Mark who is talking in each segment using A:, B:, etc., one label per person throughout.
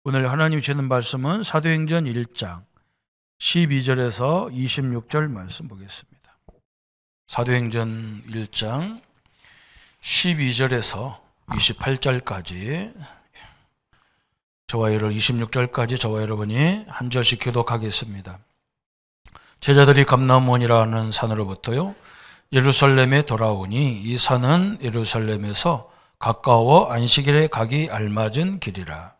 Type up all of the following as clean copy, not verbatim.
A: 오늘 하나님 주시는 말씀은 사도행전 1장 12절에서 26절 말씀 보겠습니다. 사도행전 1장 12절에서 28절까지 저와 여러분 26절까지 저와 여러분이 한 절씩 교독하겠습니다. 제자들이 감람원이라는 산으로부터요 예루살렘에 돌아오니 이 산은 예루살렘에서 가까워 안식일에 가기 알맞은 길이라.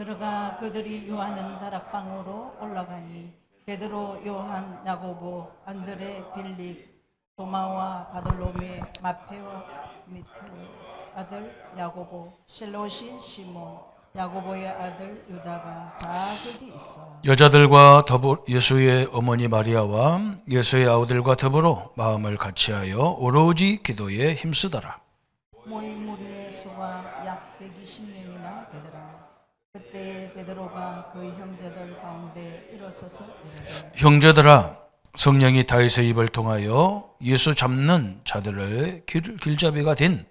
B: 들어가 그들이 요하는 다락방으로 올라가니 베드로, 요한, 야고보, 안드레, 빌립, 도마와 바돌로메, 마페와 아들 야고보, 셀롯인 시몬, 야고보의 아들 유다가 다 거기 있어.
A: 여자들과 더불어 예수의 어머니 마리아와 예수의 아우들과 더불어 마음을 같이하여 오로지 기도에 힘쓰더라.
B: 모인 무리의 수가 약 120명이나 되더라. 그때 베드로가 그 형제들 가운데 일어서서 이르되
A: 형제들아, 성령이 다윗의 입을 통하여 예수 잡는 자들의 길잡이가 된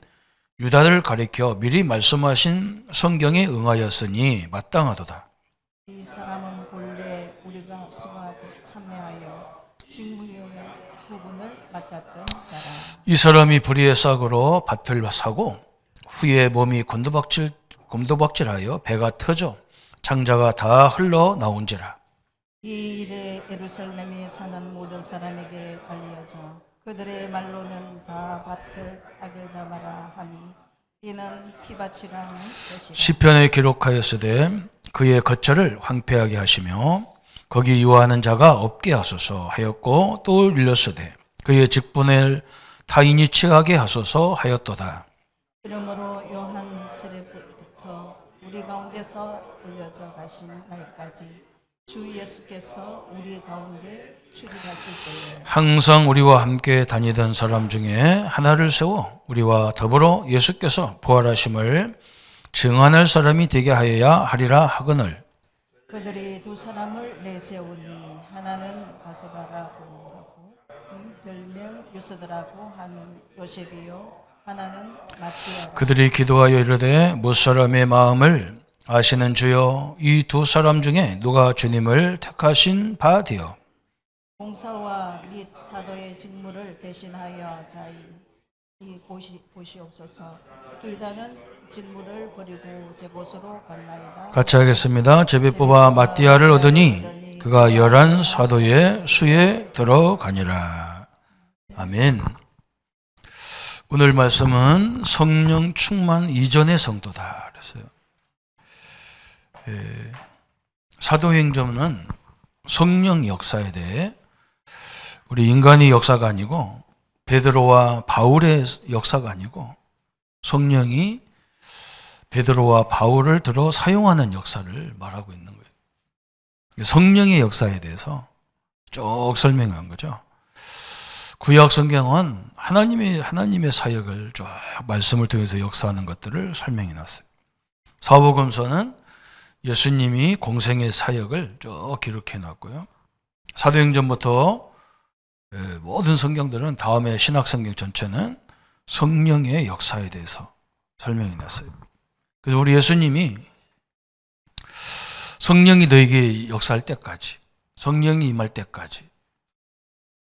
A: 유다를 가리켜 미리 말씀하신 성경에 응하였으니 마땅하도다.
B: 이 사람은 본래 우리가 수가 참여하여 직무의 부분을 맡았던 자라.
A: 이 사람이 불의의 싹으로 밭을 사고 후에 몸이 곤두박질하여 배가 터져 창자가 다 흘러나온지라.
B: 이 일에 예루살렘에 사는 모든 사람에게 알려져 그들의 말로는 다 밭을 아겔다마라 하니 이는 피밭이라는 뜻이라.
A: 시편에 기록하였으되 그의 거처를 황폐하게 하시며 거기 유하는 자가 없게 하소서 하였고 또 일렀으되 그의 직분을 타인이 취하게 하소서 하였도다.
B: 이러므로 요한 세례부터 우리 가운데서 올려져 가신 날까지 주 예수께서 우리 가운데 출입하실 때에
A: 항상 우리와 함께 다니던 사람 중에 하나를 세워 우리와 더불어 예수께서 부활하심을 증언할 사람이 되게 하여야 하리라 하거늘.
B: 그들이 두 사람을 내세우니 하나는 바세바라고 하고 별명 요스드라고 하는 요셉이요 하나는 마띠아라.
A: 그들이 기도하여 이르되 무사람의 마음을 아시는 주여 이 두 사람 중에 누가 주님을 택하신 바 되어
B: 봉사와 및 사도의 직무를 대신하여 자이 보시옵소서. 둘 다는 직무를 버리고 제 곳으로 갔나이다.
A: 같이 하겠습니다. 제비 뽑아 마띠아를 얻으니 그가 11 사도의 수에 들어가니라. 아멘. 오늘 말씀은 성령 충만 이전의 성도다 그랬어요. 사도행전은 성령 역사에 대해 우리 인간의 역사가 아니고 베드로와 바울의 역사가 아니고 성령이 베드로와 바울을 들어 사용하는 역사를 말하고 있는 거예요. 성령의 역사에 대해서 쭉 설명한 거죠. 구약 성경은 하나님의 사역을 쭉 말씀을 통해서 역사하는 것들을 설명해 놨어요. 사복음서는 예수님이 공생의 사역을 쭉 기록해 놨고요. 사도행전부터 모든 성경들은 다음에 신약성경 전체는 성령의 역사에 대해서 설명해 놨어요. 그래서 우리 예수님이 성령이 너에게 역사할 때까지, 성령이 임할 때까지,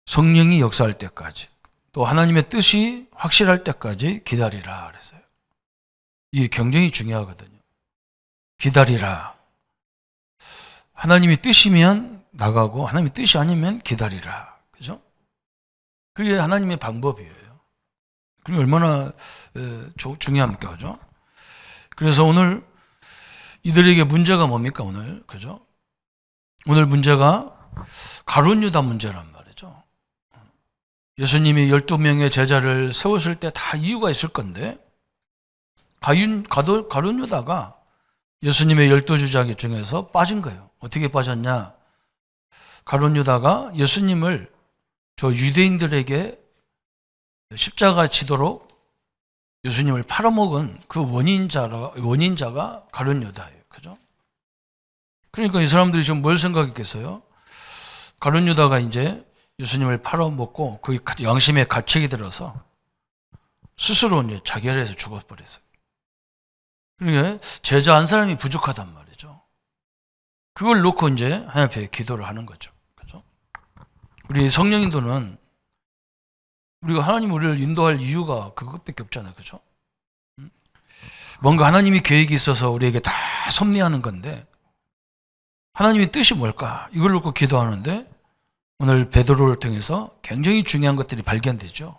A: 성령이 역사할 때까지, 또 하나님의 뜻이 확실할 때까지 기다리라 그랬어요. 이게 굉장히 중요하거든요. 기다리라. 하나님이 뜻이면 나가고 하나님의 뜻이 아니면 기다리라. 그죠? 그게 하나님의 방법이에요. 그럼 얼마나 중요합니까? 그죠? 그래서 오늘 이들에게 문제가 뭡니까? 오늘 그죠? 오늘 문제가 가룟 유다 문제란 말이죠. 예수님이 12명의 제자를 세웠을 때 다 이유가 있을 건데 가룟 유다가 예수님의 12주자기 중에서 빠진 거예요. 어떻게 빠졌냐? 가룟 유다가 예수님을 저 유대인들에게 십자가 지도록 예수님을 팔아먹은 그 원인자가 가룟 유다예요. 그죠? 그러니까 이 사람들이 지금 뭘 생각했겠어요? 가룟 유다가 이제 예수님을 팔아먹고 그 양심에 갇히게 들어서 스스로 이제 자결해서 죽어버렸어요. 그러니까 제자 한 사람이 부족하단 말이죠. 그걸 놓고 이제 하나님 앞에 기도를 하는 거죠. 그죠? 우리 성령인도는 우리가 하나님 우리를 인도할 이유가 그것밖에 없잖아요. 그죠? 뭔가 하나님이 계획이 있어서 우리에게 다 섭리하는 건데 하나님의 뜻이 뭘까? 이걸 놓고 기도하는데 오늘 베드로를 통해서 굉장히 중요한 것들이 발견되죠.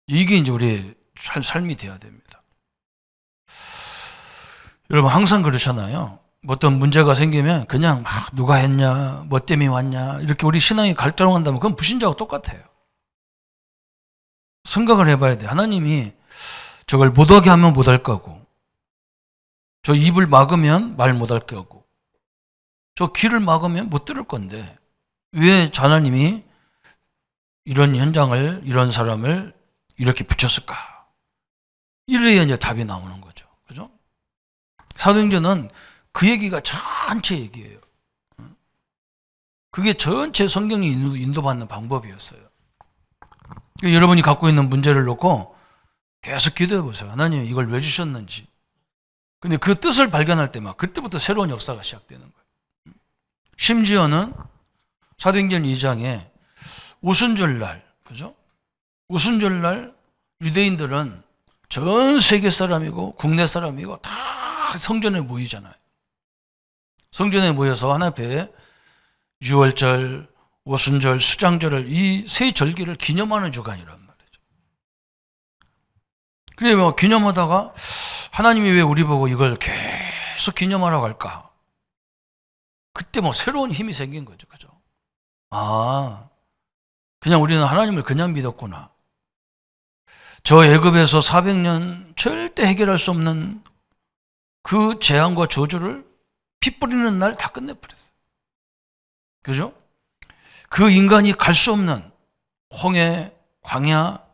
A: 이게 이제 우리의 삶이 되어야 됩니다. 여러분 항상 그렇잖아요. 뭐 어떤 문제가 생기면 그냥 막 누가 했냐, 뭐 때문에 왔냐 이렇게 우리 신앙이 갈등한다면 그건 불신자하고 똑같아요. 생각을 해봐야 돼. 하나님이 저걸 못하게 하면 못할 거고, 저 입을 막으면 말 못할 거고, 저 귀를 막으면 못 들을 건데 왜 하나님이 이런 현장을, 이런 사람을 이렇게 붙였을까? 이래야 이제 답이 나오는 거죠. 그죠? 사도행전은 그 얘기가 전체 얘기예요. 그게 전체 성경이 인도받는 방법이었어요. 여러분이 갖고 있는 문제를 놓고 계속 기도해 보세요. 하나님 이걸 왜 주셨는지. 근데 그 뜻을 발견할 때 막 그때부터 새로운 역사가 시작되는 거예요. 심지어는 사도행전 2장에 오순절날, 그죠? 오순절날 유대인들은 전 세계 사람이고 국내 사람이고 다 성전에 모이잖아요. 성전에 모여서 하나님 앞에 유월절, 오순절, 수장절을 이 세 절기를 기념하는 주간이란 말이죠. 그래 뭐 기념하다가 하나님이 왜 우리 보고 이걸 계속 기념하라고 할까? 그때 뭐 새로운 힘이 생긴 거죠. 그죠? 아, 그냥 우리는 하나님을 그냥 믿었구나. 저 애굽에서 400년 절대 해결할 수 없는 그 재앙과 저주를 피 뿌리는 날 다 끝내버렸어요. 그죠? 그 인간이 갈 수 없는 홍해, 광야,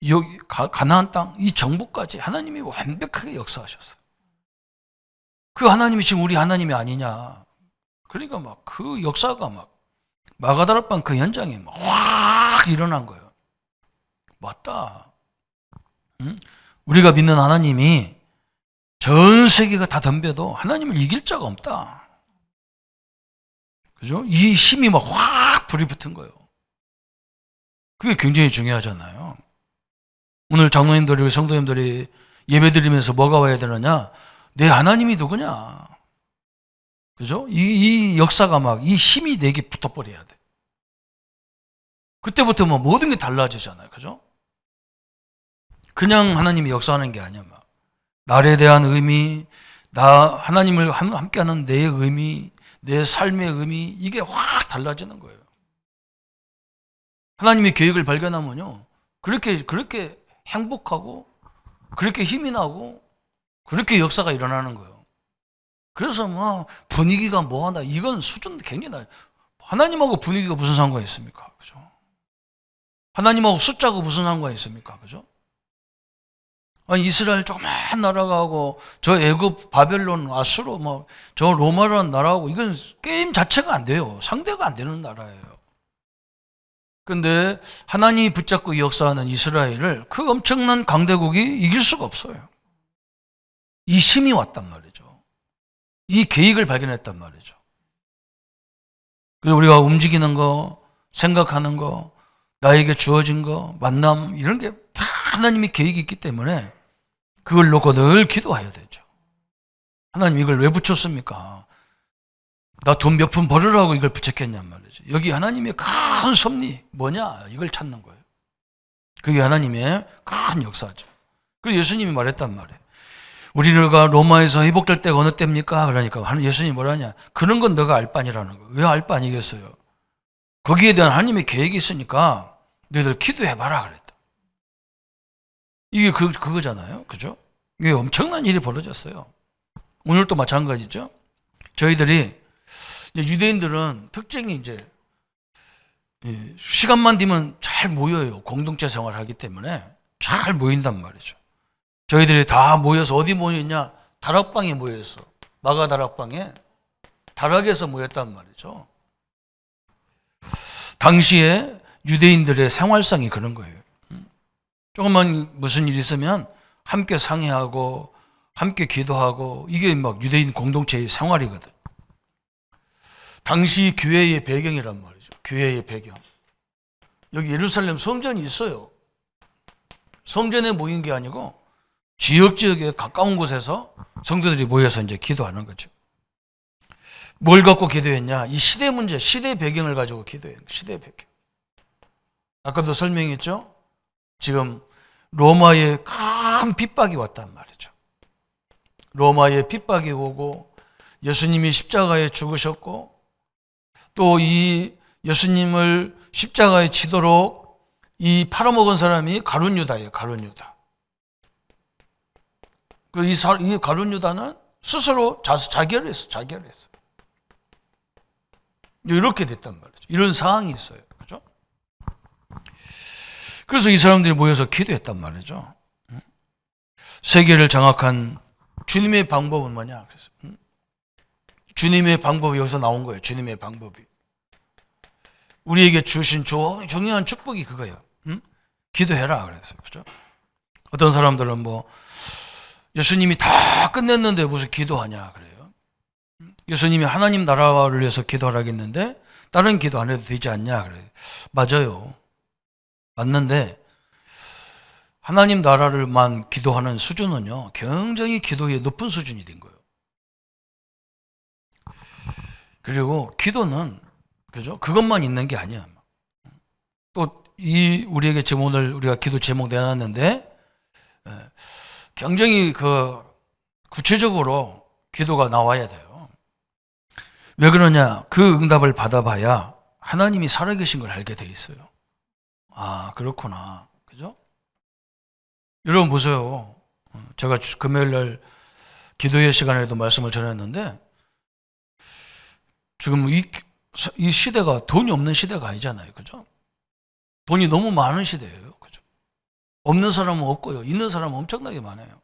A: 여기 가나안 땅, 이 정복까지 하나님이 완벽하게 역사하셨어요. 그 하나님이 지금 우리 하나님이 아니냐. 그러니까 막 그 역사가 막 마가다락방 그 현장에 막 확 일어난 거예요. 맞다. 응? 우리가 믿는 하나님이 전 세계가 다 덤벼도 하나님을 이길 자가 없다. 그죠? 이 힘이 막 확 불이 붙은 거예요. 그게 굉장히 중요하잖아요. 오늘 장로님들이, 성도님들이 예배 드리면서 뭐가 와야 되느냐? 내 하나님이 누구냐? 그죠? 이 역사가 막 이 힘이 내게 붙어버려야 돼. 그때부터 뭐 모든 게 달라지잖아요. 그죠? 그냥 하나님이 역사하는 게 아니야. 막 나에 대한 의미, 나 하나님을 함께하는 내 의미, 내 삶의 의미, 이게 확 달라지는 거예요. 하나님의 계획을 발견하면요, 그렇게 행복하고, 그렇게 힘이 나고, 그렇게 역사가 일어나는 거예요. 그래서 뭐 분위기가 뭐하나, 이건 수준 굉장히 낮아요. 하나님하고 분위기가 무슨 상관이 있습니까? 그죠? 하나님하고 숫자가 무슨 상관이 있습니까? 그죠? 아니, 이스라엘 조그만 나라가하고 저 애굽, 바벨론, 아수르, 뭐 저 로마라는 나라하고 이건 게임 자체가 안 돼요. 상대가 안 되는 나라예요. 근데 하나님이 붙잡고 역사하는 이스라엘을 그 엄청난 강대국이 이길 수가 없어요. 이 힘이 왔단 말이죠. 이 계획을 발견했단 말이죠. 그리고 우리가 움직이는 거, 생각하는 거, 나에게 주어진 거, 만남 이런 게 다 하나님의 계획이 있기 때문에 그걸 놓고 늘 기도해야 되죠. 하나님 이걸 왜 붙였습니까? 나 돈 몇 푼 벌으라고 이걸 부착했냔 말이죠. 여기 하나님의 큰 섭리 뭐냐? 이걸 찾는 거예요. 그게 하나님의 큰 역사죠. 그리고 예수님이 말했단 말이에요. 우리가 로마에서 회복될 때가 어느 때입니까? 그러니까 예수님이 뭐라냐? 그런 건 너가 알 바니라는 거예요. 왜 알 바 아니겠어요? 거기에 대한 하나님의 계획이 있으니까 너희들 기도해봐라 그랬다. 이게 그거잖아요. 그죠? 이게 엄청난 일이 벌어졌어요. 오늘도 마찬가지죠. 저희들이 유대인들은 특징이 이제 시간만 되면 잘 모여요. 공동체 생활을 하기 때문에 잘 모인단 말이죠. 저희들이 다 모여서 어디 모였냐? 다락방에 모였어. 마가 다락방에 다락에서 모였단 말이죠. 당시에 유대인들의 생활상이 그런 거예요. 조금만 무슨 일이 있으면 함께 상의하고 함께 기도하고 이게 막 유대인 공동체의 생활이거든. 당시 교회의 배경이란 말이죠. 교회의 배경. 여기 예루살렘 성전이 있어요. 성전에 모인 게 아니고 지역에 가까운 곳에서 성도들이 모여서 이제 기도하는 거죠. 뭘 갖고 기도했냐? 이 시대 문제, 시대 배경을 가지고 기도해요. 시대 배경. 아까도 설명했죠? 지금 로마의 큰 핍박이 왔단 말이죠. 로마의 핍박이 오고 예수님이 십자가에 죽으셨고 또 이 예수님을 십자가에 치도록 이 팔아먹은 사람이 가룟 유다예요. 가룟 유다. 이 가룟 유다는 스스로 자결했어. 이렇게 됐단 말이죠. 이런 상황이 있어요. 그죠? 그래서 이 사람들이 모여서 기도했단 말이죠. 세계를 장악한 주님의 방법은 뭐냐? 그래서 주님의 방법이 여기서 나온 거예요. 주님의 방법이. 우리에게 주신 중요한 축복이 그거예요. 기도해라 그랬어요. 그죠? 어떤 사람들은 뭐 예수님이 다 끝냈는데 무슨 기도하냐 그래요. 예수님이 하나님 나라를 위해서 기도하라겠는데 다른 기도 안 해도 되지 않냐 그래요. 맞아요. 맞는데 하나님 나라를만 기도하는 수준은요 굉장히 기도의 높은 수준이 된 거예요. 그리고 기도는 그죠? 그것만 있는 게 아니야. 또 우리에게 지금 오늘 우리가 기도 제목 내놨는데 굉장히 구체적으로 기도가 나와야 돼요. 왜 그러냐? 그 응답을 받아봐야 하나님이 살아계신 걸 알게 돼 있어요. 아, 그렇구나. 그죠? 여러분 보세요. 제가 금요일 날 기도의 시간에도 말씀을 전했는데 지금 이 시대가 돈이 없는 시대가 아니잖아요. 그죠? 돈이 너무 많은 시대예요. 그죠? 없는 사람은 없고요. 있는 사람은 엄청나게 많아요.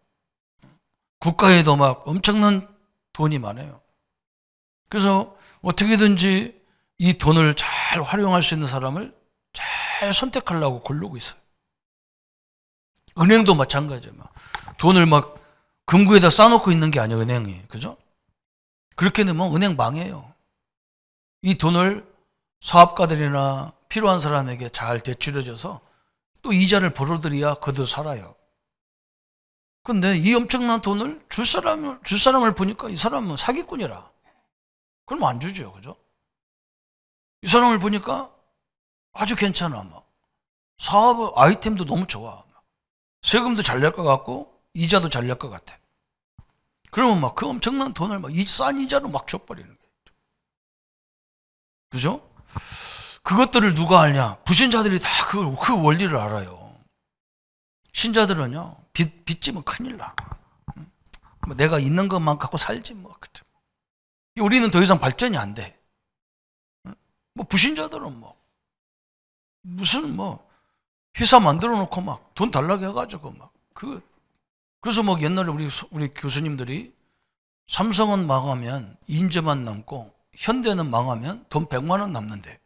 A: 국가에도 막 엄청난 돈이 많아요. 그래서 어떻게든지 이 돈을 잘 활용할 수 있는 사람을 잘 선택하려고 고르고 있어요. 은행도 마찬가지예요. 돈을 막 금고에다 싸놓고 있는 게 아니에요. 은행이. 그죠? 그렇게 되면 은행 망해요. 이 돈을 사업가들이나 필요한 사람에게 잘 대출해줘서 또 이자를 벌어들여야 그도 살아요. 근데 이 엄청난 돈을 줄 사람을 보니까 이 사람은 사기꾼이라. 그럼 안 주죠. 그죠? 이 사람을 보니까 아주 괜찮아. 사업 아이템도 너무 좋아. 세금도 잘 낼 것 같고 이자도 잘 낼 것 같아. 그러면 그 엄청난 돈을 싼 이자로 줘버리는 거예요. 그죠? 그것들을 누가 알냐? 부신자들이 다 그 원리를 알아요. 신자들은요, 빚지면 큰일 나. 내가 있는 것만 갖고 살지 뭐. 우리는 더 이상 발전이 안 돼. 부신자들은 무슨 회사 만들어 놓고 돈 달라고 해가지고 그래서 옛날에 우리 교수님들이 삼성은 망하면 인재만 남고 현대는 망하면 돈 100만 원 남는데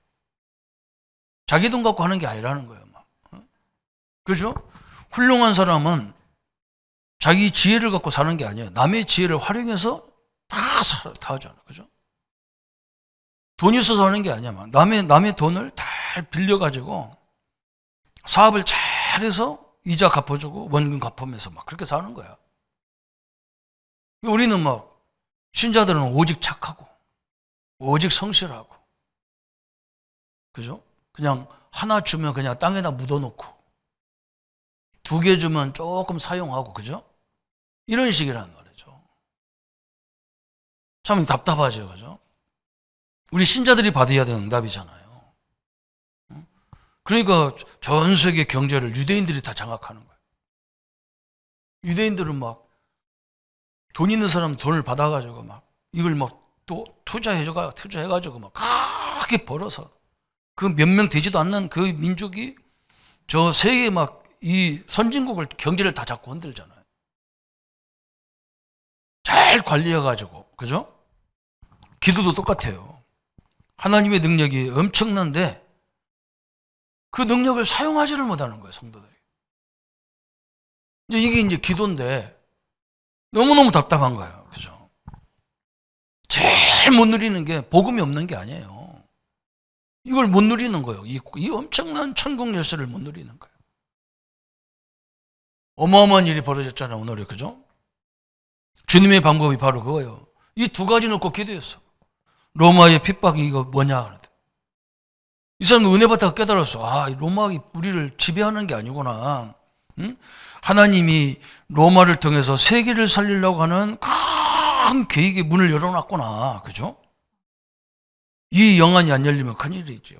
A: 자기 돈 갖고 하는 게 아니라는 거예요. 그죠? 훌륭한 사람은 자기 지혜를 갖고 사는 게 아니에요. 남의 지혜를 활용해서 다 하잖아. 그죠? 돈이 있어서 하는 게 아니야. 남의 돈을 잘 빌려가지고 사업을 잘해서 이자 갚아주고 원금 갚으면서 그렇게 사는 거야. 우리는 신자들은 오직 착하고 오직 성실하고 그죠? 그냥 하나 주면 그냥 땅에다 묻어놓고 2개 주면 조금 사용하고 그죠? 이런 식이란 말이죠. 참 답답하죠. 그죠? 우리 신자들이 받아야 되는 응답이잖아요. 그러니까 전 세계 경제를 유대인들이 다 장악하는 거예요. 유대인들은 돈 있는 사람 돈을 받아가지고 이걸 또 투자해가지고 크게 벌어서 그 몇 명 되지도 않는 그 민족이 저 세계 이 선진국을 경제를 다 잡고 흔들잖아요. 잘 관리해가지고 그죠? 기도도 똑같아요. 하나님의 능력이 엄청난데 그 능력을 사용하지를 못하는 거예요, 성도들이. 이게 이제 기도인데 너무너무 답답한 거예요. 그죠? 제일 제일 못 누리는 게 복음이 없는 게 아니에요. 이걸 못 누리는 거예요. 이 엄청난 천국 열쇠를 못 누리는 거예요. 어마어마한 일이 벌어졌잖아요, 오늘에. 그죠? 주님의 방법이 바로 그거예요. 이 두 가지 놓고 기도했어. 로마의 핍박이 이거 뭐냐 그러대. 이 사람은 은혜 받다가 깨달았어. 아, 로마가 우리를 지배하는 게 아니구나. 응? 하나님이 로마를 통해서 세계를 살리려고 하는 큰 계획의 문을 열어놨구나. 그죠? 이 영안이 안 열리면 큰일이죠.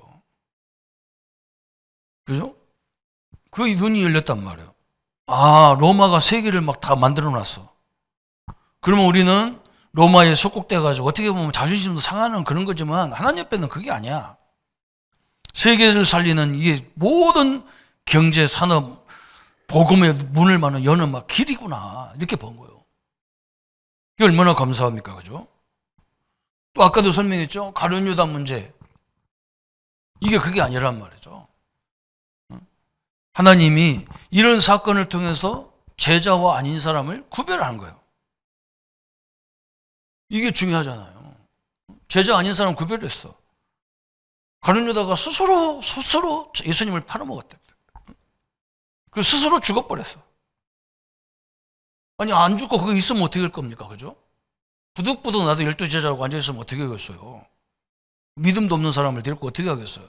A: 그죠? 그 눈이 열렸단 말이에요. 아, 로마가 세계를 막 다 만들어 놨어. 그러면 우리는 로마에 속국돼가지고 어떻게 보면 자존심도 상하는 그런 거지만 하나님 앞에는 그게 아니야. 세계를 살리는 이게 모든 경제, 산업, 복음의 문을 여는 막 길이구나. 이렇게 본 거예요. 이게 얼마나 감사합니까? 그죠? 또 아까도 설명했죠? 가룟 유다 문제. 이게 그게 아니란 말이죠. 하나님이 이런 사건을 통해서 제자와 아닌 사람을 구별하는 거예요. 이게 중요하잖아요. 제자 아닌 사람 구별했어. 가룟 유다가 스스로 예수님을 팔아먹었대. 그 스스로 죽어버렸어. 아니, 안 죽고 그거 있으면 어떻게 할 겁니까? 그죠? 부득부득 나도 12제자라고 앉아있으면 어떻게 하겠어요? 믿음도 없는 사람을 데리고 어떻게 하겠어요?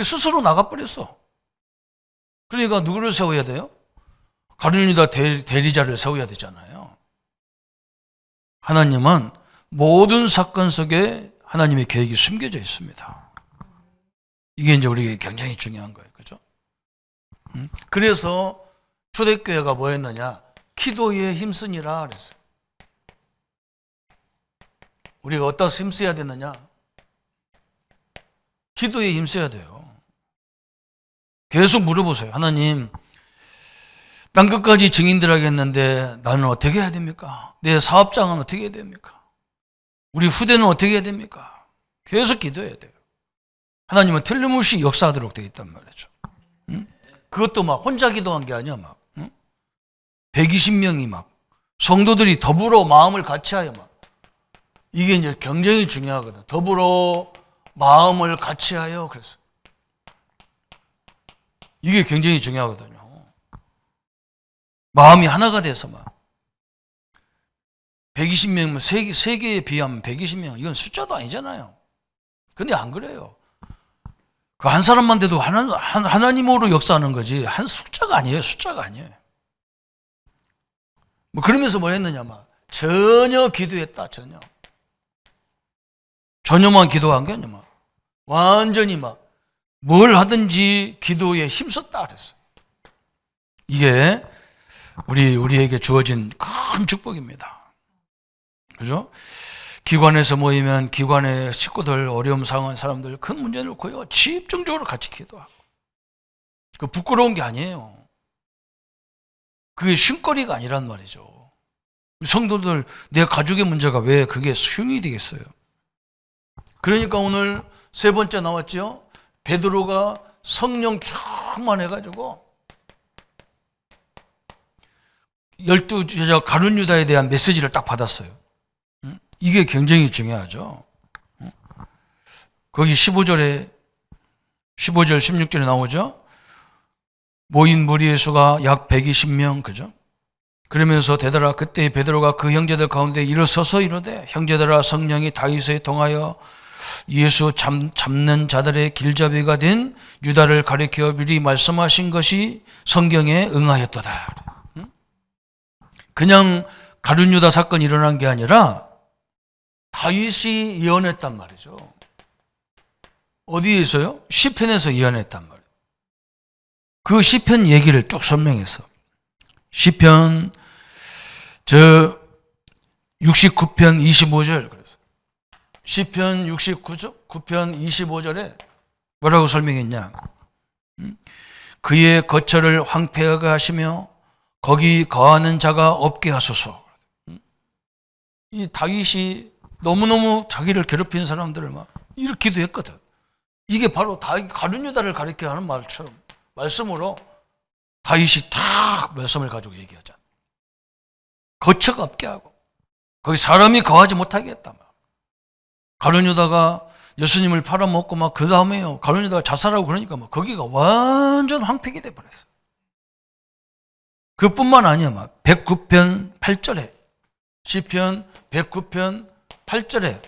A: 스스로 나가버렸어. 그러니까 누구를 세워야 돼요? 가룟 유다 대리자를 세워야 되잖아요. 하나님은 모든 사건 속에 하나님의 계획이 숨겨져 있습니다. 이게 이제 우리에게 굉장히 중요한 거예요. 그죠? 그래서 초대교회가 뭐 했느냐? 기도에 힘쓰니라 그랬어요. 우리가 어디서 힘써야 되느냐? 기도에 힘써야 돼요. 계속 물어보세요. 하나님, 땅 끝까지 증인들에게 했는데 나는 어떻게 해야 됩니까? 내 사업장은 어떻게 해야 됩니까? 우리 후대는 어떻게 해야 됩니까? 계속 기도해야 돼요. 하나님은 틀림없이 역사하도록 되어 있단 말이죠. 그것도 막 혼자 기도한 게 아니야. 막 120명이 막 성도들이 더불어 마음을 같이하여 막 이게 이제 굉장히 중요하거든. 더불어 마음을 같이하여 그래서 이게 굉장히 중요하거든요. 마음이 하나가 돼서 막 120명이면 세계에 비하면 120명 이건 숫자도 아니잖아요. 근데 안 그래요. 그 한 사람만 돼도 하나님으로 역사하는 거지 한 숫자가 아니에요. 숫자가 아니에요. 뭐 그러면서 뭐 했느냐 막 전혀 기도했다. 전혀만 기도한 게 아니야. 막 완전히 막 뭘 하든지 기도에 힘썼다 그랬어요. 이게 우리에게 주어진 큰 축복입니다. 그죠? 기관에서 모이면 기관의 식구들, 어려움 상황한 사람들 큰 문제 놓고요. 집중적으로 같이 기도하고. 그 부끄러운 게 아니에요. 그게 쉰거리가 아니란 말이죠. 성도들, 내 가족의 문제가 왜 그게 흉이 되겠어요? 그러니까 오늘 세 번째 나왔죠? 베드로가 성령 충만해가지고 12제자 가룟 유다에 대한 메시지를 딱 받았어요. 이게 굉장히 중요하죠. 거기 15절, 16절에 나오죠. 모인 무리의 수가 약 120명, 그죠? 그러면서 그때 베드로가 그 형제들 가운데 일어서서 이르되 형제들아 성령이 다윗에 통하여 예수 잡는 자들의 길잡이가 된 유다를 가리켜 미리 말씀하신 것이 성경에 응하였도다. 그냥 가룟 유다 사건이 일어난 게 아니라 다윗이 예언했단 말이죠. 어디에서요? 시편에서 예언했단 말이에요. 그 시편 얘기를 쭉 설명했어. 시편 69편 25절 그래서 시편 9편 25절에 뭐라고 설명했냐? 그의 거처를 황폐하게 하시며 거기 거하는 자가 없게 하소서. 이 다윗이 너무너무 자기를 괴롭히는 사람들을 막 이렇게 기도했거든. 이게 바로 가룟 유다를 가리켜 하는 말처럼 말씀으로 다윗이 딱 말씀을 가지고 얘기하잖아. 거처가 없게 하고 거기 사람이 거하지 못하게 했다. 가룟 유다가 예수님을 팔아먹고 막 그 다음에요. 가룟 유다가 자살하고 그러니까 막 거기가 완전 황폐게 돼버렸어. 그뿐만 아니야. 막 109편 8절에 시편 109편 8절에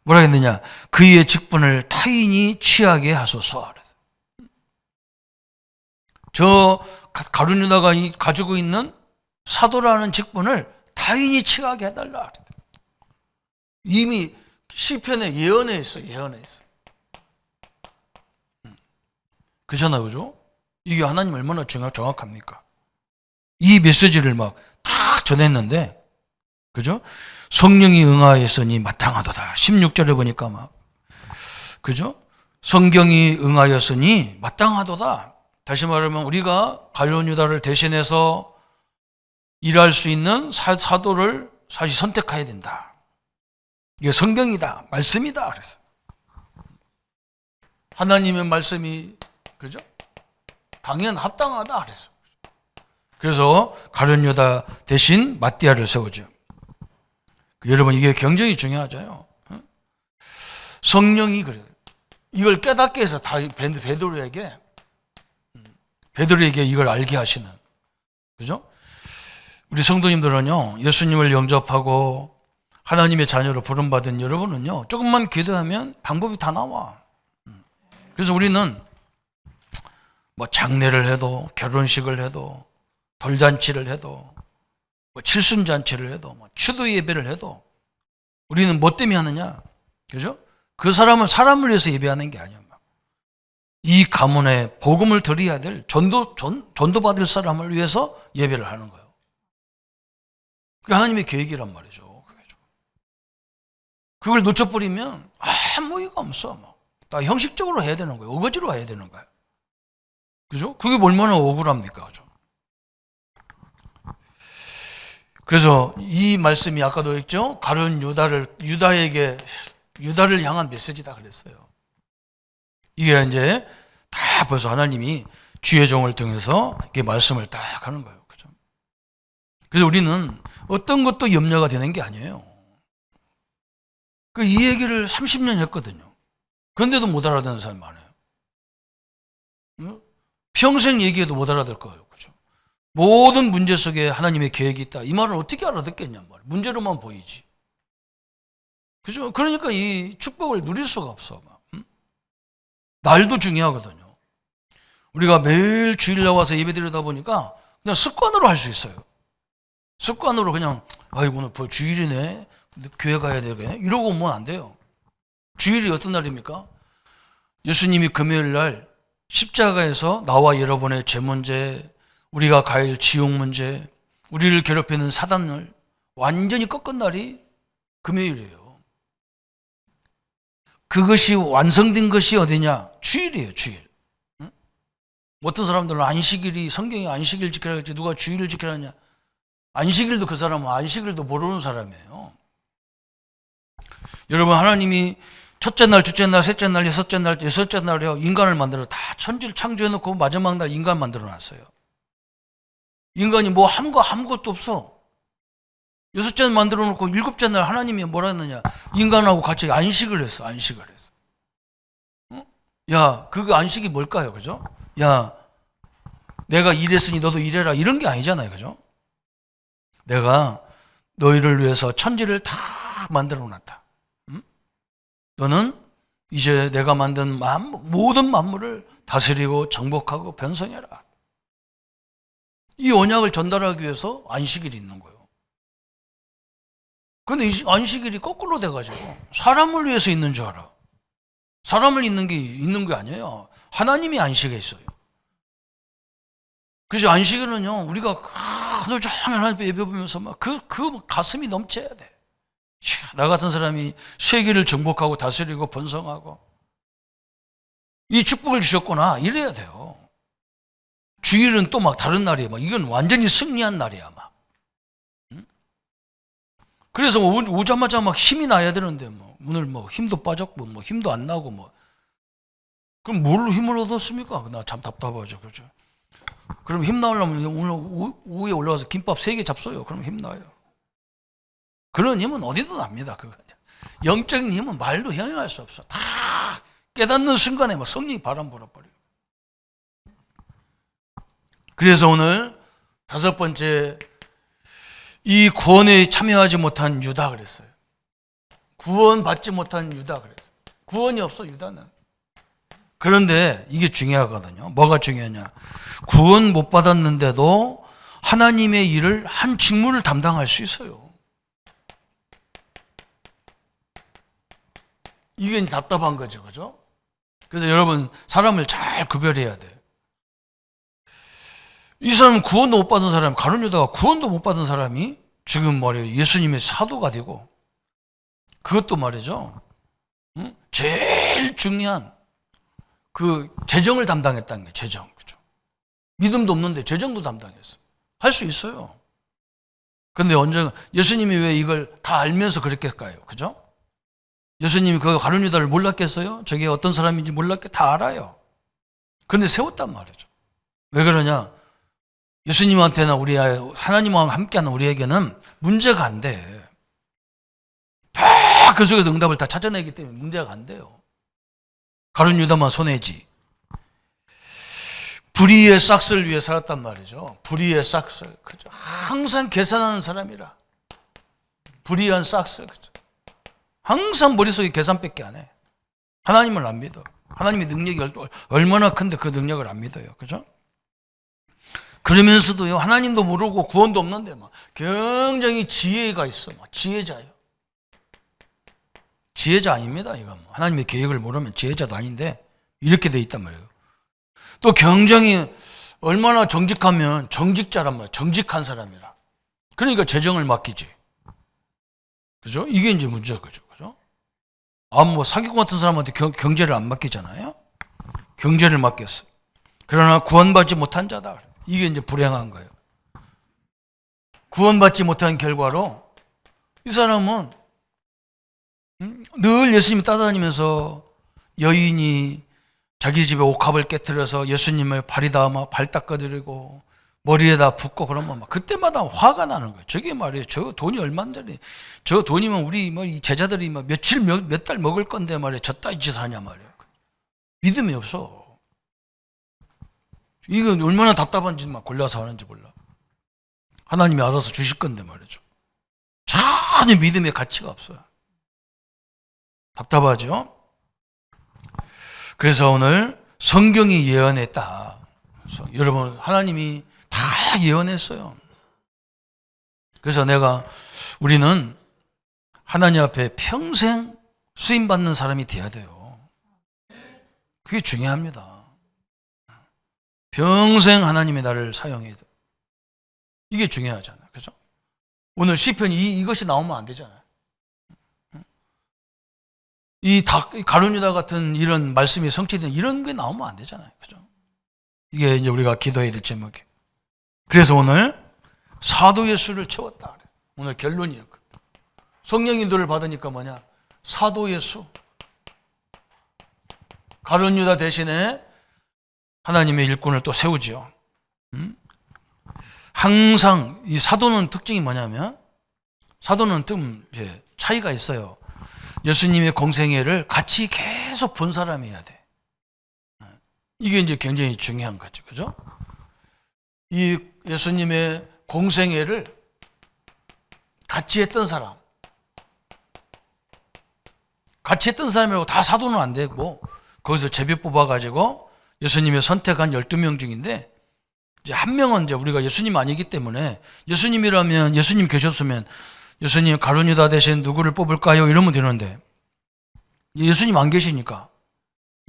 A: 뭐라 했느냐? 그의 직분을 타인이 취하게 하소서. 저 가룟 유다가 가지고 있는 사도라는 직분을 타인이 취하게 해달라. 이미 시편에 예언해 있어. 예언해 있어. 그잖아요, 그죠? 이게 하나님 얼마나 정확합니까? 이 메시지를 막 딱 전했는데, 그죠? 성령이 응하였으니 마땅하도다. 16절에 보니까 막, 그죠? 성경이 응하였으니 마땅하도다. 다시 말하면 우리가 가룟 유다를 대신해서 일할 수 있는 사도를 사실 선택해야 된다. 이게 성경이다. 말씀이다. 그래서 하나님의 말씀이, 그죠? 당연 합당하다. 그래서 가룟 유다 대신 마띠아를 세우죠. 여러분, 이게 굉장히 중요하죠. 성령이 그래요. 이걸 깨닫게 해서 다 베드로에게 이걸 알게 하시는, 그죠? 우리 성도님들은요, 예수님을 영접하고 하나님의 자녀로 부름받은 여러분은요, 조금만 기도하면 방법이 다 나와. 그래서 우리는 뭐 장례를 해도, 결혼식을 해도, 돌잔치를 해도, 뭐 칠순잔치를 해도, 뭐 추도 예배를 해도 우리는 뭐 때문에 하느냐? 그죠? 그 사람은 사람을 위해서 예배하는 게 아니야. 이 가문에 복음을 드려야 될 전도받을 사람을 위해서 예배를 하는 거예요. 그게 하나님의 계획이란 말이죠. 그걸 놓쳐버리면 아무 의미가 없어. 다 형식적으로 해야 되는 거예요. 어거지로 해야 되는 거예요. 그죠? 그게 얼마나 억울합니까? 그죠? 그래서 이 말씀이 아까도 했죠? 가룟 유다를 향한 메시지다 그랬어요. 이게 이제 다 벌써 하나님이 주의 종을 통해서 이렇게 말씀을 딱 하는 거예요. 그죠? 그래서 우리는 어떤 것도 염려가 되는 게 아니에요. 이 얘기를 30년 했거든요. 그런데도 못 알아듣는 사람이 많아요. 평생 얘기해도 못 알아들 거예요. 그죠? 모든 문제 속에 하나님의 계획이 있다. 이 말을 어떻게 알아듣겠냐 말이에요. 문제로만 보이지. 그죠? 그러니까 이 축복을 누릴 수가 없어. 날도 중요하거든요. 우리가 매일 주일 나와서 예배 드리다 보니까 그냥 습관으로 할 수 있어요. 습관으로 그냥, 아이고, 오늘 주일이네. 교회 가야 되겠네. 이러고 오면 안 돼요. 주일이 어떤 날입니까? 예수님이 금요일 날 십자가에서 나와 여러분의 죄 문제, 우리가 가야 할 지옥 문제, 우리를 괴롭히는 사단을 완전히 꺾은 날이 금요일이에요. 그것이 완성된 것이 어디냐? 주일이에요, 주일. 응? 어떤 사람들은 안식일이, 성경이 안식일 지키라 했지 누가 주일을 지키라 했냐? 안식일도 그 사람은 안식일도 모르는 사람이에요. 여러분, 하나님이 첫째 날, 둘째 날, 셋째 날, 여섯째 날에 인간을 만들어 다 천지를 창조해놓고 마지막 날 인간 만들어놨어요. 인간이 뭐 한 거 아무것도 없어. 여섯째 날 만들어놓고 일곱째 날 하나님이 뭐라 했느냐? 인간하고 같이 안식을 했어. 안식을 했어. 어? 야, 그거 안식이 뭘까요? 그죠? 야, 내가 일했으니 너도 일해라. 이런 게 아니잖아요. 그죠? 내가 너희를 위해서 천지를 다 만들어놨다. 너는 이제 내가 만든 모든 만물을 다스리고 정복하고 변성해라. 이 언약을 전달하기 위해서 안식일이 있는 거예요. 그런데 이 안식일이 거꾸로 돼가지고 사람을 위해서 있는 줄 알아. 사람을 있는 게 아니에요. 하나님이 안식에 있어요. 그래서 안식일은요, 우리가 하루 종일 하나님 예배 보면서 막 그 가슴이 넘쳐야 돼. 나 같은 사람이 세계를 정복하고 다스리고 번성하고 이 축복을 주셨구나 이래야 돼요. 주일은 또 막 다른 날이에요. 막 이건 완전히 승리한 날이야. 막. 그래서 오자마자 막 힘이 나야 되는데 뭐 오늘 뭐 힘도 빠졌고 뭐 힘도 안 나고 뭐 그럼 뭘로 힘을 얻었습니까? 나 참 답답하죠. 그렇죠? 그럼 힘 나오려면 오늘 오후에 올라가서 김밥 3개 잡숴요. 그럼 힘 나요. 그런 힘은 어디도 납니다. 그거. 영적인 힘은 말도 형용할 수 없어. 다 깨닫는 순간에 막 성령이 바람 불어버려요. 그래서 오늘 다섯 번째, 이 구원에 참여하지 못한 유다 그랬어요. 구원받지 못한 유다 그랬어요. 구원이 없어, 유다는. 그런데 이게 중요하거든요. 뭐가 중요하냐? 구원 못 받았는데도 하나님의 일을, 한 직무를 담당할 수 있어요. 이게 답답한 거죠, 그죠? 그래서 여러분, 사람을 잘 구별해야 돼요. 이 사람은 구원도 못 받은 사람, 가룟 유다가 구원도 못 받은 사람이 지금 말이에요, 예수님의 사도가 되고, 그것도 말이죠, 제일 중요한 그 재정을 담당했다는 거예요. 재정, 그죠? 믿음도 없는데 재정도 담당했어. 할 수 있어요. 근데 언제 예수님이 왜 이걸 다 알면서 그랬겠까요, 그죠? 예수님이 그 가룟 유다를 몰랐겠어요? 저게 어떤 사람인지 몰랐겠? 다 알아요. 근데 세웠단 말이죠. 왜 그러냐? 예수님한테나 우리 하나님과 함께하는 우리에게는 문제가 안 돼. 다 그 속에서 응답을 다 찾아내기 때문에 문제가 안 돼요. 가룟 유다만 손해지. 불의의 싹스를 위해 살았단 말이죠. 불의의 싹스, 그죠? 항상 계산하는 사람이라. 불의한 싹스, 그죠? 항상 머릿속에 계산밖에 안 해. 하나님을 안 믿어. 하나님의 능력이 얼마나 큰데 그 능력을 안 믿어요, 그죠? 그러면서도요, 하나님도 모르고 구원도 없는데 막 굉장히 지혜가 있어. 막 지혜자예요. 지혜자 아닙니다, 이건. 하나님의 계획을 모르면 지혜자도 아닌데 이렇게 돼 있단 말이에요. 또 굉장히 얼마나 정직하면 정직자란 말이에요. 정직한 사람이라. 그러니까 재정을 맡기지. 그죠? 이게 이제 문제가 그죠? 그죠? 뭐 사기꾼 같은 사람한테 경제를 안 맡기잖아요. 경제를 맡겼어. 그러나 구원받지 못한 자다. 이게 이제 불행한 거예요. 구원받지 못한 결과로 이 사람은 늘 예수님 따라다니면서 여인이 자기 집에 옥합을 깨뜨려서 예수님을 발에다 막 발 닦아드리고 머리에다 붓고 그러면 막 그때마다 화가 나는 거예요. 저게 말이에요. 저 돈이 얼마인데, 저 돈이면 우리 뭐 이 제자들이 막 며칠 몇 달 먹을 건데 말이에요. 저 따위 짓 하냐 말이에요. 믿음이 없어. 이건 얼마나 답답한 짓만 골라서 하는지 몰라. 하나님이 알아서 주실 건데 말이죠. 전혀 믿음의 가치가 없어요. 답답하죠? 그래서 오늘 성경이 예언했다. 여러분, 하나님이 다 예언했어요. 그래서 우리는 하나님 앞에 평생 쓰임받는 사람이 돼야 돼요. 그게 중요합니다. 평생 하나님이 나를 사용해야 돼. 이게 중요하잖아요. 그죠? 오늘 시편 이것이 나오면 안 되잖아요. 가룟 유다 같은 이런 말씀이 성취된 이런 게 나오면 안 되잖아요. 그죠? 이게 이제 우리가 기도해야 될 제목이에요. 그래서 오늘 사도의 수를 채웠다. 오늘 결론이었거든요. 성령 인도를 받으니까 뭐냐? 사도의 수. 가룟 유다 대신에 하나님의 일꾼을 또 세우지요. 항상 이 사도는 특징이 뭐냐면, 사도는 좀 이제 차이가 있어요. 예수님의 공생애를 같이 계속 본 사람이어야 돼. 이게 이제 굉장히 중요한 거죠. 그죠? 이 예수님의 공생애를 같이 했던 사람. 같이 했던 사람이라고 다 사도는 안 되고, 거기서 제비 뽑아가지고 예수님의 선택한 12명 중인데, 이제 한 명은 이제 우리가 예수님 아니기 때문에, 예수님이라면, 예수님 계셨으면, 예수님 가룟 유다 대신 누구를 뽑을까요? 이러면 되는데, 예수님 안 계시니까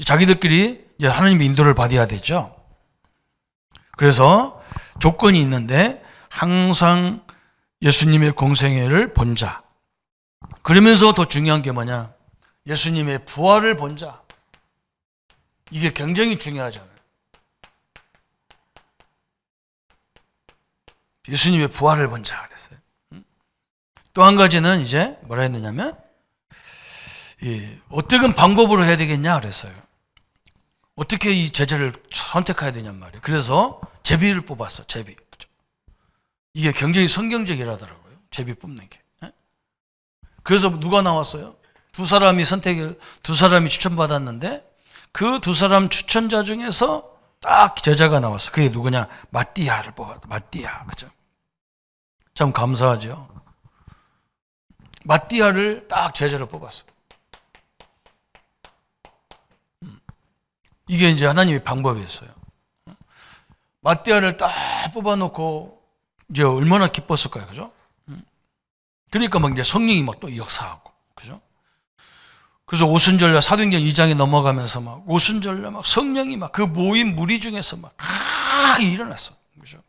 A: 자기들끼리 이제 하나님의 인도를 받아야 되죠. 그래서 조건이 있는데 항상 예수님의 공생애를 본 자. 그러면서 더 중요한 게 뭐냐? 예수님의 부활을 본 자. 이게 굉장히 중요하잖아요. 예수님의 부활을 본 자 그랬어요. 또 한 가지는 이제 뭐라 했느냐면, 어떻게 방법으로 해야 되겠냐 그랬어요. 어떻게 이 제자를 선택해야 되냔 말이에요. 그래서 제비를 뽑았어. 제비. 이게 굉장히 성경적이라더라고요. 제비 뽑는 게. 그래서 누가 나왔어요? 두 사람이 추천받았는데 그 두 사람 추천자 중에서 딱 제자가 나왔어. 그게 누구냐? 마띠아를 뽑았다. 마띠아. 그죠? 참 감사하죠. 마띠아를 딱 제자로 뽑았어. 이게 이제 하나님의 방법이었어요. 마띠아를 딱 뽑아놓고 이제 얼마나 기뻤을까요? 그죠? 그러니까 막 이제 성령이 막 또 역사하고. 그죠? 그래서 오순절날 사도행전 2장에 넘어가면서 막 오순절날 막 성령이 막 그 모인 무리 중에서 막 일어났어. 그죠?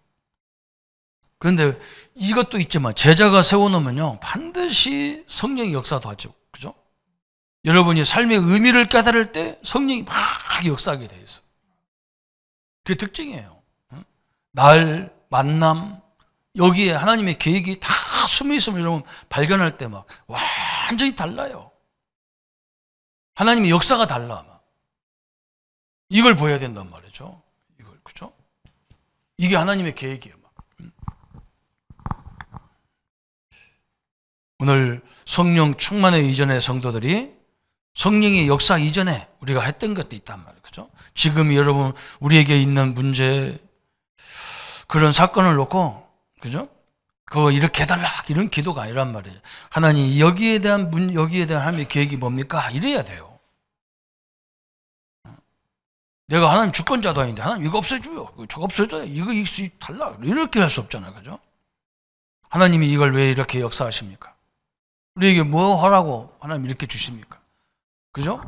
A: 그런데 이것도 있지만 제자가 세워놓으면요 반드시 성령이 역사도 하죠. 그죠? 여러분이 삶의 의미를 깨달을 때 성령이 막 역사하게 돼 있어. 그게 특징이에요. 날, 만남, 여기에 하나님의 계획이 다 숨어 있으면 여러분 발견할 때 막 완전히 달라요. 하나님의 역사가 달라. 이걸 보여야 된단 말이죠. 이걸, 그죠? 이게 하나님의 계획이에요. 오늘 성령 충만의 이전의 성도들이 성령의 역사 이전에 우리가 했던 것도 있단 말이에요. 그죠? 지금 여러분 우리에게 있는 문제, 그런 사건을 놓고, 그죠? 그거 이렇게 해달라 이런 기도가 아니란 말이에요. 하나님 여기에 대한 하나님의 계획이 뭡니까? 이래야 돼요. 내가 하나님 주권자도 아닌데 하나님 이거 없애줘요. 저거 없애줘요. 이거 달라. 이렇게 할 수 없잖아요. 그죠? 하나님이 이걸 왜 이렇게 역사하십니까? 우리에게 뭐 하라고 하나님 이렇게 주십니까? 그죠?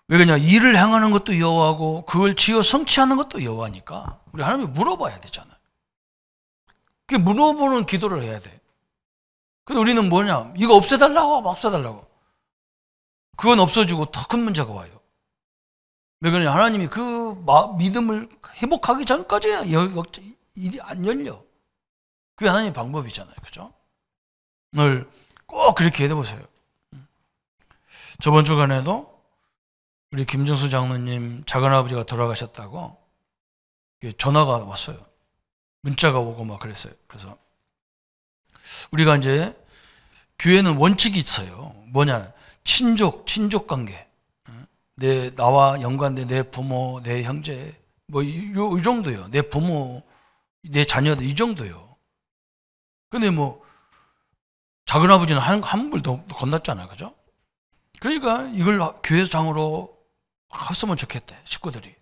A: 왜 그러냐? 일을 행하는 것도 여호와고 그걸 지어 성취하는 것도 여호와니까 우리 하나님이 물어봐야 되잖아요. 그 물어보는 기도를 해야 돼. 근데 우리는 뭐냐? 이거 없애달라고 없애달라고. 그건 없어지고 더 큰 문제가 와요. 왜 그러냐? 하나님이 그 믿음을 회복하기 전까지 일이 안 열려. 그게 하나님의 방법이잖아요. 그죠? 오늘 꼭 그렇게 해보세요. 저번 주간에도 우리 김정수 장로님 작은아버지가 돌아가셨다고 전화가 왔어요. 문자가 오고 막 그랬어요. 그래서 우리가 이제 교회는 원칙이 있어요. 뭐냐? 친족 관계. 나와 연관된 내 부모, 내 형제, 뭐 이 정도요. 내 부모, 내 자녀들 이 정도요. 근데 뭐 작은아버지는 한 불도 건넜잖아요. 그죠? 그러니까 이걸 교회장으로 했으면 좋겠대, 식구들이.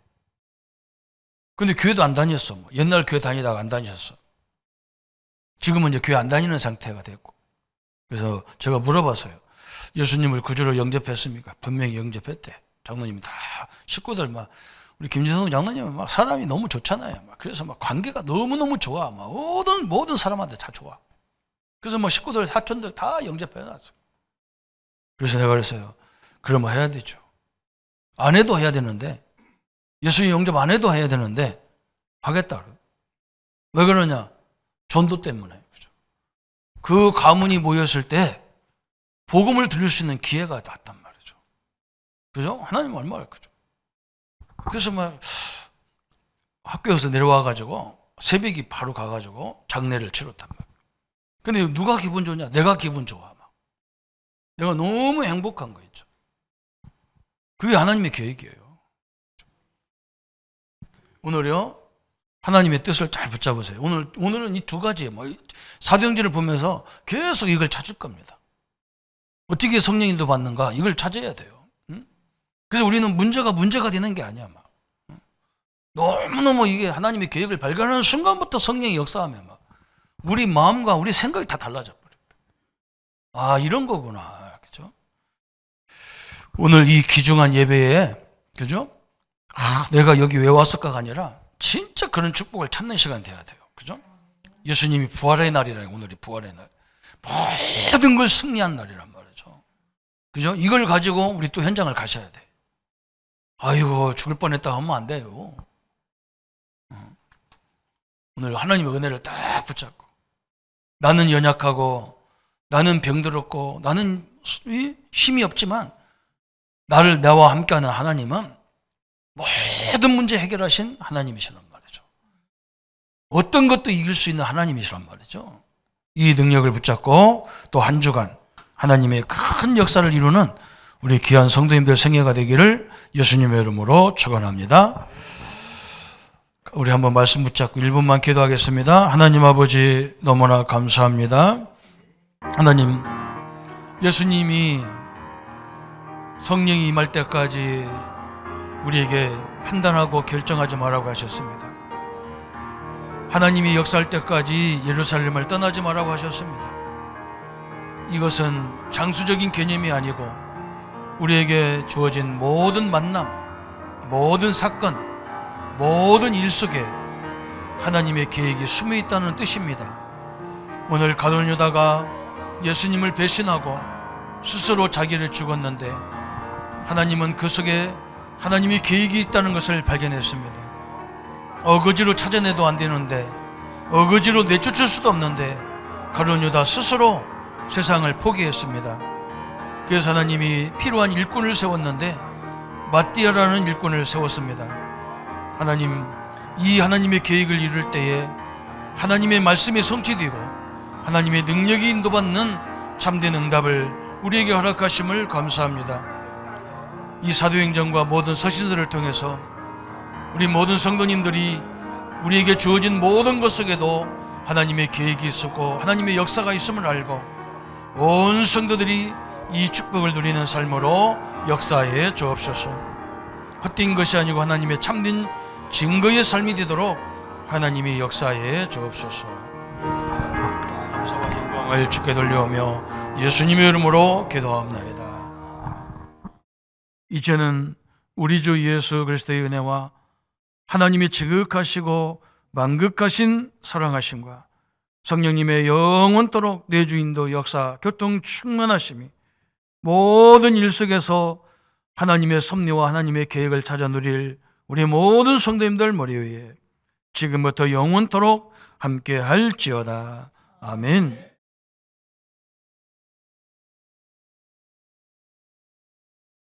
A: 근데 교회도 안 다녔어. 옛날 교회 다니다가 안 다니셨어. 지금은 이제 교회 안 다니는 상태가 됐고. 그래서 제가 물어봤어요. 예수님을 구주로 영접했습니까? 분명히 영접했대. 장로님이 다, 식구들 막, 우리 김진성 장로님은 막 사람이 너무 좋잖아요. 막 그래서 막 관계가 너무너무 좋아. 막 모든 사람한테 다 좋아. 그래서 뭐 식구들, 사촌들 다 영접해놨어. 그래서 내가 그랬어요. 그러면 해야 되죠. 안 해도 해야 되는데, 예수님 영접 안 해도 해야 되는데, 하겠다. 왜 그러냐? 전도 때문에. 그죠? 그 가문이 모였을 때, 복음을 들을 수 있는 기회가 났단 말이죠. 그죠? 하나님 얼마나 그죠? 그래서 막, 학교에서 내려와가지고, 새벽이 바로 가가지고, 장례를 치렀단 말이에요. 근데 누가 기분 좋냐? 내가 기분 좋아. 막. 내가 너무 행복한 거 있죠. 그게 하나님의 계획이에요. 오늘요, 하나님의 뜻을 잘 붙잡으세요. 오늘은 이 두 가지, 사도행전을 보면서 계속 이걸 찾을 겁니다. 어떻게 성령인도 받는가? 이걸 찾아야 돼요. 그래서 우리는 문제가 되는 게 아니야. 막. 너무너무 이게 하나님의 계획을 발견하는 순간부터 성령이 역사하면 막 우리 마음과 우리 생각이 다 달라져 버려요. 아, 이런 거구나. 그죠? 오늘 이 귀중한 예배에, 그죠? 아, 내가 여기 왜 왔을까가 아니라 진짜 그런 축복을 찾는 시간 돼야 돼요. 그죠? 예수님이 부활의 날이라요. 오늘이 부활의 날. 모든 걸 승리한 날이란 말이죠. 그죠? 이걸 가지고 우리 또 현장을 가셔야 돼. 아이고, 죽을 뻔했다 하면 안 돼요. 오늘 하나님의 은혜를 딱 붙잡고, 나는 연약하고, 나는 병들었고, 나는 힘이 없지만, 나와 함께하는 하나님은 모든 문제 해결하신 하나님이시란 말이죠. 어떤 것도 이길 수 있는 하나님이시란 말이죠. 이 능력을 붙잡고 또 한 주간 하나님의 큰 역사를 이루는 우리 귀한 성도님들 생애가 되기를 예수님의 이름으로 축원합니다. 우리 한번 말씀 붙잡고 1분만 기도하겠습니다. 하나님 아버지 너무나 감사합니다. 하나님, 예수님이 성령이 임할 때까지 우리에게 판단하고 결정하지 말라고 하셨습니다. 하나님이 역사할 때까지 예루살렘을 떠나지 말라고 하셨습니다. 이것은 장수적인 개념이 아니고 우리에게 주어진 모든 만남, 모든 사건, 모든 일 속에 하나님의 계획이 숨어 있다는 뜻입니다. 오늘 가룟 유다가 예수님을 배신하고 스스로 자기를 죽었는데 하나님은 그 속에 하나님의 계획이 있다는 것을 발견했습니다. 어거지로 찾아내도 안 되는데, 어거지로 내쫓을 수도 없는데 가룟 유다 스스로 세상을 포기했습니다. 그래서 하나님이 필요한 일꾼을 세웠는데 마띠아라는 일꾼을 세웠습니다. 하나님, 이 하나님의 계획을 이룰 때에 하나님의 말씀이 성취되고 하나님의 능력이 인도받는 참된 응답을 우리에게 허락하심을 감사합니다. 이 사도행전과 모든 서신들을 통해서 우리 모든 성도님들이 우리에게 주어진 모든 것 속에도 하나님의 계획이 있었고 하나님의 역사가 있음을 알고 온 성도들이 이 축복을 누리는 삶으로 역사해 주옵소서. 헛된 것이 아니고 하나님의 참된 증거의 삶이 되도록 하나님이 역사해 주옵소서. 감사와 영광을 주께 돌려오며 예수님의 이름으로 기도합나이다. 이제는 우리 주 예수 그리스도의 은혜와 하나님의 지극하시고 만극하신 사랑하심과 성령님의 영원토록 내주인도 역사 교통 충만하심이 모든 일 속에서 하나님의 섭리와 하나님의 계획을 찾아 누릴 우리 모든 성도님들 머리 위에 지금부터 영원토록 함께 할지어다. 아멘.